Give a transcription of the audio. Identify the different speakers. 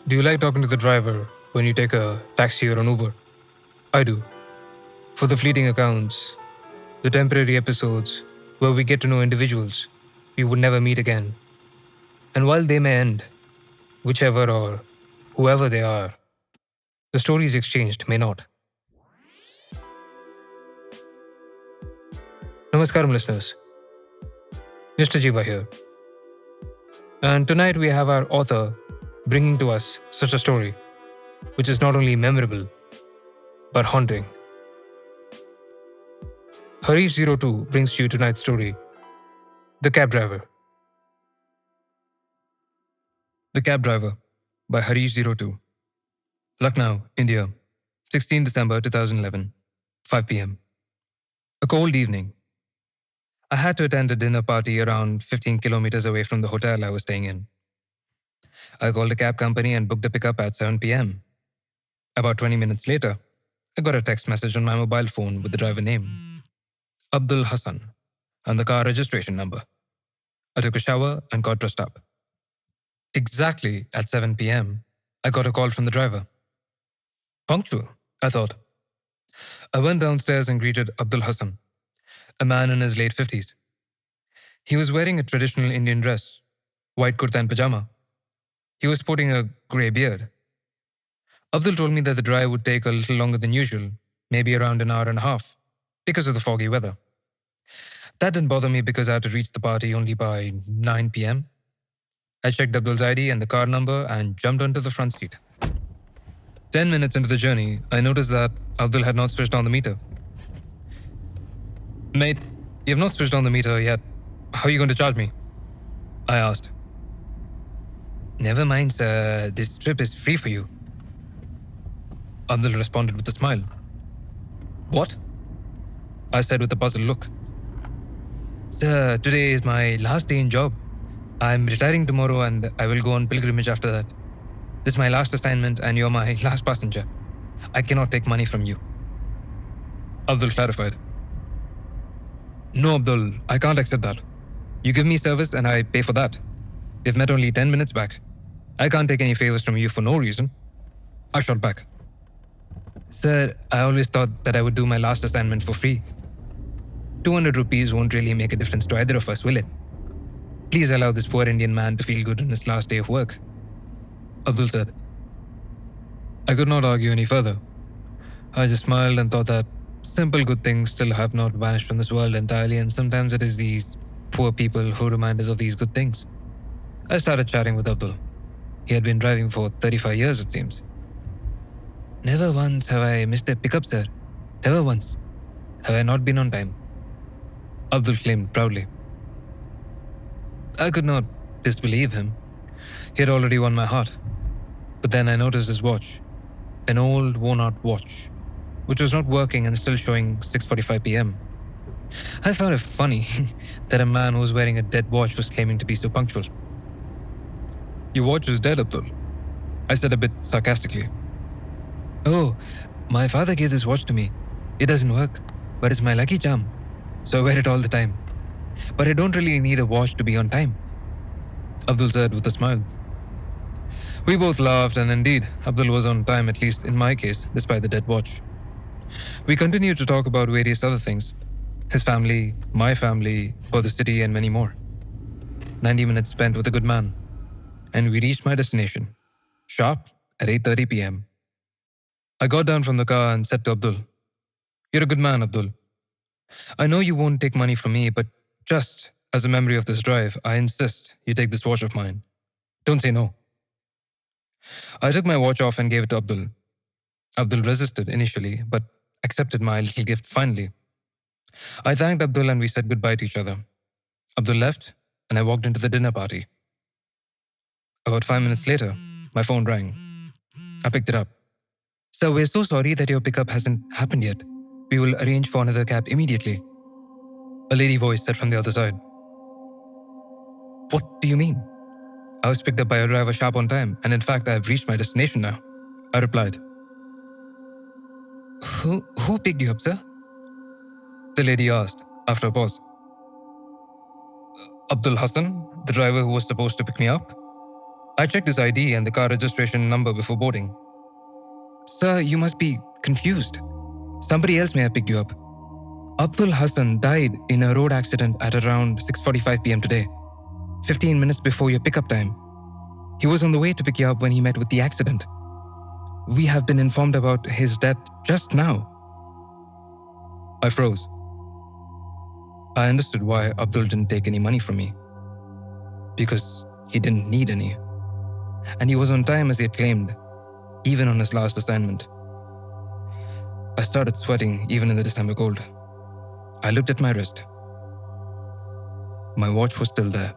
Speaker 1: Do you like talking to the driver when you take a taxi or an Uber? I do. For the fleeting accounts, the temporary episodes where we get to know individuals we would never meet again. And while they may end, whichever or whoever they are, the stories exchanged may not. Namaskaram, listeners. Nishta Jeeva here. And tonight we have our author bringing to us such a story, which is not only memorable, but haunting. Harish02 brings to you tonight's story, The Cab Driver. The Cab Driver by Harish02. Lucknow, India, 16 December 2011, 5 p.m. A cold evening. I had to attend a dinner party around 15 kilometers away from the hotel I was staying in. I called a cab company and booked a pickup at 7 p.m. About 20 minutes later, I got a text message on my mobile phone with the driver name, Abdul Hassan, and the car registration number. I took a shower and got dressed up. Exactly at 7 p.m., I got a call from the driver. Punctual, I thought. I went downstairs and greeted Abdul Hassan, a man in his late 50s. He was wearing a traditional Indian dress, white kurta and pajama. He was sporting a grey beard. Abdul told me that the drive would take a little longer than usual, maybe around an hour and a half, because of the foggy weather. That didn't bother me because I had to reach the party only by 9 p.m. I checked Abdul's ID and the car number and jumped onto the front seat. 10 minutes into the journey, I noticed that Abdul had not switched on the meter. Mate, you have not switched on the meter yet. How are you going to charge me? I asked. Never mind, sir. This trip is free for you. Abdul responded with a smile. What? I said with a puzzled look. Sir, today is my last day in job. I'm retiring tomorrow and I will go on pilgrimage after that. This is my last assignment and you're my last passenger. I cannot take money from you. Abdul clarified. No, Abdul, I can't accept that. You give me service and I pay for that. We've met only 10 minutes back. I can't take any favors from you for no reason. I shot back. Sir, I always thought that I would do my last assignment for free. 200 rupees won't really make a difference to either of us, will it? Please allow this poor Indian man to feel good on his last day of work. Abdul said. I could not argue any further. I just smiled and thought that simple good things still have not vanished from this world entirely, and sometimes it is these poor people who remind us of these good things. I started chatting with Abdul. He had been driving for 35 years, it seems. Never once have I missed a pickup, sir. Never once have I not been on time. Abdul claimed proudly. I could not disbelieve him. He had already won my heart. But then I noticed his watch, an old worn-out watch, which was not working and still showing 6:45 p.m. I found it funny that a man who was wearing a dead watch was claiming to be so punctual. Your watch is dead, Abdul, I said a bit sarcastically. Oh, my father gave this watch to me. It doesn't work, but it's my lucky charm, so I wear it all the time. But I don't really need a watch to be on time, Abdul said with a smile. We both laughed, and indeed, Abdul was on time, at least in my case, despite the dead watch. We continued to talk about various other things. His family, my family, for the city, and many more. 90 minutes spent with a good man. And we reached my destination, sharp at 8:30 p.m. I got down from the car and said to Abdul, You're a good man, Abdul. I know you won't take money from me, but just as a memory of this drive, I insist you take this watch of mine. Don't say no. I took my watch off and gave it to Abdul. Abdul resisted initially, but accepted my little gift finally. I thanked Abdul and we said goodbye to each other. Abdul left and I walked into the dinner party. About 5 minutes later, my phone rang. I picked it up. Sir, we're so sorry that your pickup hasn't happened yet. We will arrange for another cab immediately. A lady voice said from the other side. What do you mean? I was picked up by a driver sharp on time, and in fact, I have reached my destination now. I replied. Who picked you up, sir? The lady asked, after a pause. Abdul Hassan, the driver who was supposed to pick me up. I checked his ID and the car registration number before boarding. Sir, you must be confused. Somebody else may have picked you up. Abdul Hassan died in a road accident at around 6:45 p.m. today, 15 minutes before your pickup time. He was on the way to pick you up when he met with the accident. We have been informed about his death just now. I froze. I understood why Abdul didn't take any money from me. Because he didn't need any. And he was on time as he had claimed, even on his last assignment. I started sweating even in the December cold. I looked at my wrist. My watch was still there.